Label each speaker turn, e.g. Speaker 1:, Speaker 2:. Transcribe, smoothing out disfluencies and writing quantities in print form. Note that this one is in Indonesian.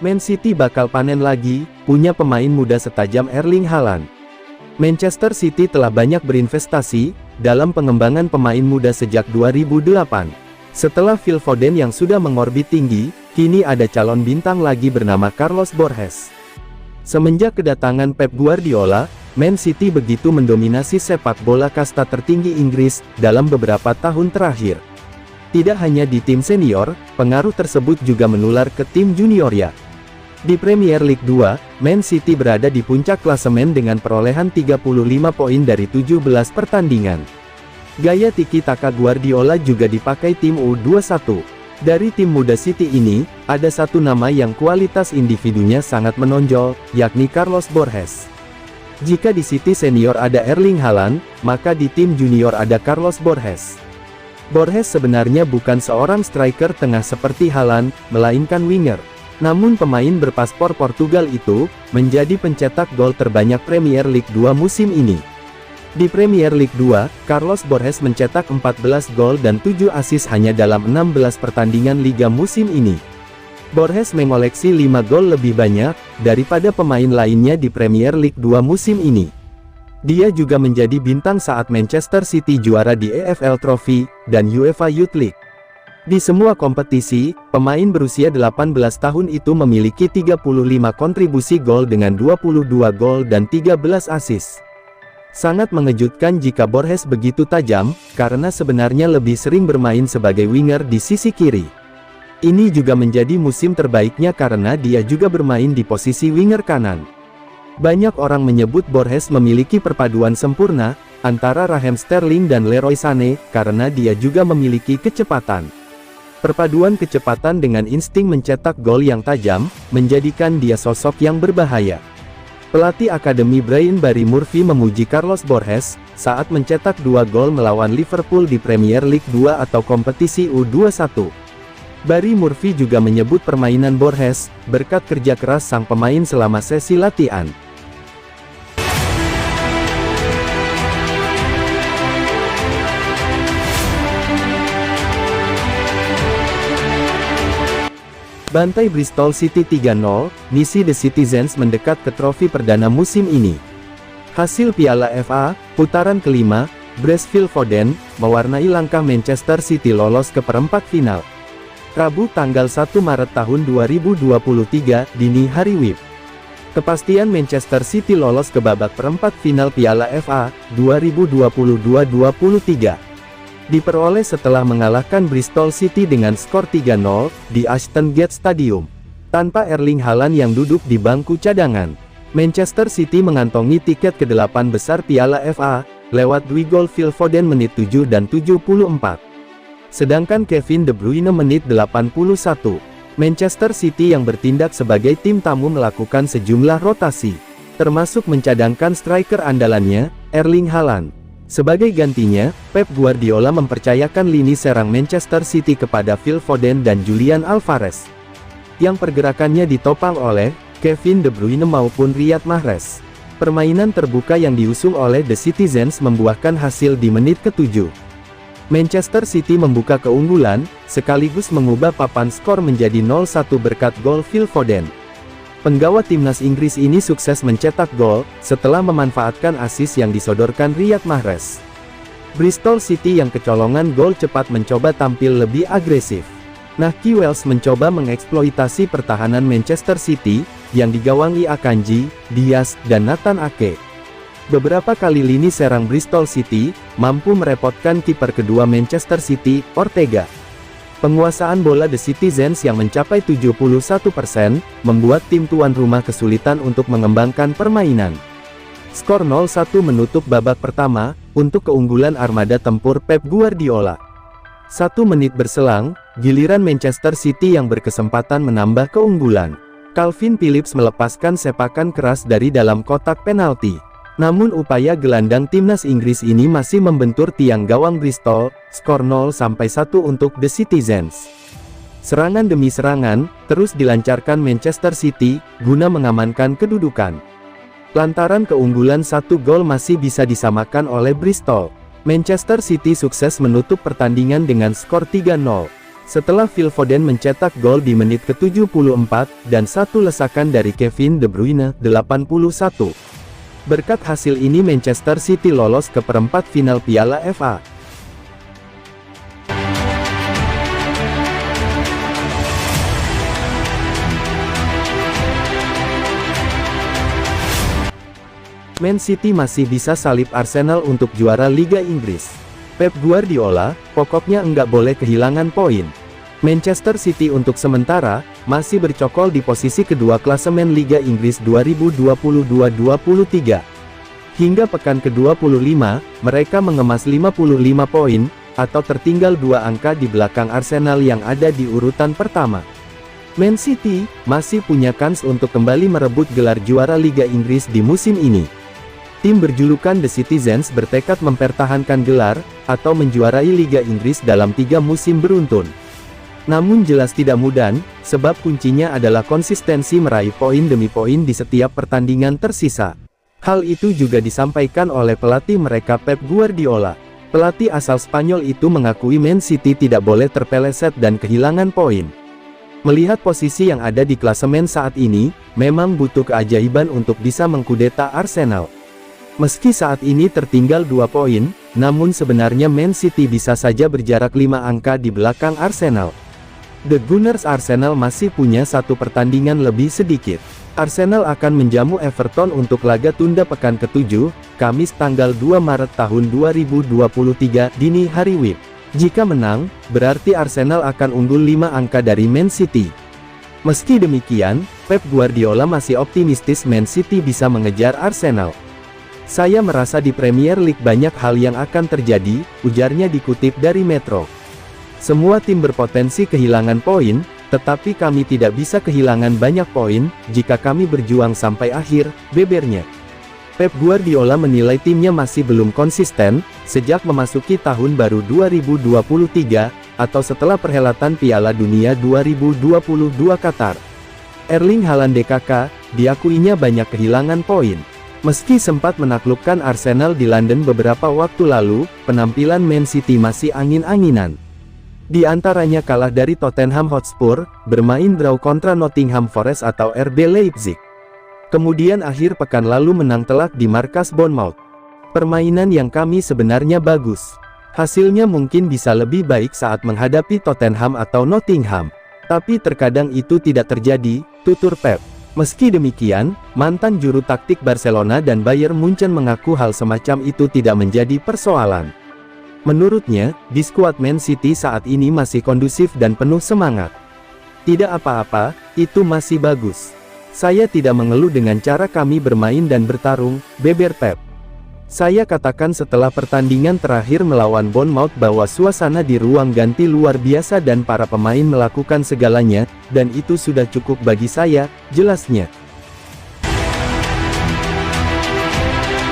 Speaker 1: Man City bakal panen lagi, punya pemain muda setajam Erling Haaland. Manchester City telah banyak berinvestasi dalam pengembangan pemain muda sejak 2008. Setelah Phil Foden yang sudah mengorbit tinggi, kini ada calon bintang lagi bernama Carlos Borges. Semenjak kedatangan Pep Guardiola, Man City begitu mendominasi sepak bola kasta tertinggi Inggris dalam beberapa tahun terakhir. Tidak hanya di tim senior, pengaruh tersebut juga menular ke tim juniornya. Di Premier League 2, Man City berada di puncak klasemen dengan perolehan 35 poin dari 17 pertandingan. Gaya tiki-taka Guardiola juga dipakai tim U21. Dari tim muda City ini, ada satu nama yang kualitas individunya sangat menonjol, yakni Carlos Borges. Jika di City senior ada Erling Haaland, maka di tim junior ada Carlos Borges. Borges sebenarnya bukan seorang striker tengah seperti Haaland, melainkan winger. Namun pemain berpaspor Portugal itu, menjadi pencetak gol terbanyak Premier League 2 musim ini. Di Premier League 2, Carlos Borges mencetak 14 gol dan 7 assist hanya dalam 16 pertandingan Liga musim ini. Borges mengoleksi 5 gol lebih banyak, daripada pemain lainnya di Premier League 2 musim ini. Dia juga menjadi bintang saat Manchester City juara di EFL Trophy, dan UEFA Youth League. Di semua kompetisi, pemain berusia 18 tahun itu memiliki 35 kontribusi gol dengan 22 gol dan 13 assist. Sangat mengejutkan jika Borges begitu tajam, karena sebenarnya lebih sering bermain sebagai winger di sisi kiri. Ini juga menjadi musim terbaiknya karena dia juga bermain di posisi winger kanan. Banyak orang menyebut Borges memiliki perpaduan sempurna antara Raheem Sterling dan Leroy Sané, karena dia juga memiliki kecepatan. Perpaduan kecepatan dengan insting mencetak gol yang tajam, menjadikan dia sosok yang berbahaya. Pelatih Akademi Brian Barry Murphy memuji Carlos Borges, saat mencetak 2 gol melawan Liverpool di Premier League 2 atau kompetisi U21. Barry Murphy juga menyebut permainan Borges, berkat kerja keras sang pemain selama sesi latihan. Bantai Bristol City 3-0, misi The Citizens mendekat ke trofi perdana musim ini. Hasil Piala FA, putaran kelima, Phil Foden, mewarnai langkah Manchester City lolos ke perempat final. Rabu tanggal 1 Maret tahun 2023, dini hari WIB. Kepastian Manchester City lolos ke babak perempat final Piala FA, 2022-23. Diperoleh setelah mengalahkan Bristol City dengan skor 3-0, di Ashton Gate Stadium. Tanpa Erling Haaland yang duduk di bangku cadangan, Manchester City mengantongi tiket ke-8 besar Piala FA, lewat 2 gol Phil Foden menit 7 dan 74. Sedangkan Kevin De Bruyne menit 81. Manchester City yang bertindak sebagai tim tamu melakukan sejumlah rotasi, termasuk mencadangkan striker andalannya, Erling Haaland. Sebagai gantinya, Pep Guardiola mempercayakan lini serang Manchester City kepada Phil Foden dan Julian Alvarez, yang pergerakannya ditopang oleh Kevin De Bruyne maupun Riyad Mahrez. Permainan terbuka yang diusung oleh The Citizens membuahkan hasil di menit ke-7. Manchester City membuka keunggulan, sekaligus mengubah papan skor menjadi 0-1 berkat gol Phil Foden. Penggawa timnas Inggris ini sukses mencetak gol, setelah memanfaatkan assist yang disodorkan Riyad Mahrez. Bristol City yang kecolongan gol cepat mencoba tampil lebih agresif. Nahki Wells mencoba mengeksploitasi pertahanan Manchester City, yang digawangi Akanji, Diaz, dan Nathan Ake. Beberapa kali lini serang Bristol City, mampu merepotkan kiper kedua Manchester City, Ortega. Penguasaan bola The Citizens yang mencapai 71%, membuat tim tuan rumah kesulitan untuk mengembangkan permainan. Skor 0-1 menutup babak pertama, untuk keunggulan armada tempur Pep Guardiola. 1 menit berselang, giliran Manchester City yang berkesempatan menambah keunggulan. Calvin Phillips melepaskan sepakan keras dari dalam kotak penalti. Namun upaya gelandang timnas Inggris ini masih membentur tiang gawang Bristol, skor 0-1 untuk The Citizens. Serangan demi serangan, terus dilancarkan Manchester City, guna mengamankan kedudukan. Lantaran keunggulan 1 gol masih bisa disamakan oleh Bristol, Manchester City sukses menutup pertandingan dengan skor 3-0. Setelah Phil Foden mencetak gol di menit ke-74, dan satu lesakan dari Kevin De Bruyne, 81. Berkat hasil ini Manchester City lolos ke perempat final Piala FA. Man City masih bisa salib Arsenal untuk juara Liga Inggris. Pep Guardiola, pokoknya enggak boleh kehilangan poin. Manchester City untuk sementara, masih bercokol di posisi kedua klasemen Liga Inggris 2022-23. Hingga pekan ke-25, mereka mengemas 55 poin, atau tertinggal 2 angka di belakang Arsenal yang ada di urutan pertama. Man City, masih punya kans untuk kembali merebut gelar juara Liga Inggris di musim ini. Tim berjulukan The Citizens bertekad mempertahankan gelar, atau menjuarai Liga Inggris dalam 3 musim beruntun. Namun jelas tidak mudah, sebab kuncinya adalah konsistensi meraih poin demi poin di setiap pertandingan tersisa. Hal itu juga disampaikan oleh pelatih mereka Pep Guardiola. Pelatih asal Spanyol itu mengakui Man City tidak boleh terpeleset dan kehilangan poin. Melihat posisi yang ada di klasemen saat ini, memang butuh keajaiban untuk bisa mengkudeta Arsenal. Meski saat ini tertinggal 2 poin, namun sebenarnya Man City bisa saja berjarak 5 angka di belakang Arsenal. The Gunners Arsenal masih punya 1 pertandingan lebih sedikit. Arsenal akan menjamu Everton untuk laga tunda pekan ke-7, Kamis tanggal 2 Maret tahun 2023 dini hari WIB. Jika menang, berarti Arsenal akan unggul 5 angka dari Man City. Meski demikian, Pep Guardiola masih optimistis Man City bisa mengejar Arsenal. Saya merasa di Premier League banyak hal yang akan terjadi, ujarnya dikutip dari Metro. Semua tim berpotensi kehilangan poin, tetapi kami tidak bisa kehilangan banyak poin, jika kami berjuang sampai akhir, bebernya. Pep Guardiola menilai timnya masih belum konsisten, sejak memasuki tahun baru 2023, atau setelah perhelatan Piala Dunia 2022 Qatar. Erling Haaland DKK, diakuinya banyak kehilangan poin. Meski sempat menaklukkan Arsenal di London beberapa waktu lalu, penampilan Man City masih angin-anginan. Di antaranya kalah dari Tottenham Hotspur, bermain draw kontra Nottingham Forest atau RB Leipzig. Kemudian akhir pekan lalu menang telak di markas Bournemouth. Permainan yang kami sebenarnya bagus. Hasilnya mungkin bisa lebih baik saat menghadapi Tottenham atau Nottingham. Tapi terkadang itu tidak terjadi, tutur Pep. Meski demikian, mantan juru taktik Barcelona dan Bayern Munchen mengaku hal semacam itu tidak menjadi persoalan. Menurutnya, di skuad Man City saat ini masih kondusif dan penuh semangat. Tidak apa-apa, itu masih bagus. Saya tidak mengeluh dengan cara kami bermain dan bertarung, beber Pep. Saya katakan setelah pertandingan terakhir melawan Bournemouth bahwa suasana di ruang ganti luar biasa dan para pemain melakukan segalanya, dan itu sudah cukup bagi saya, jelasnya.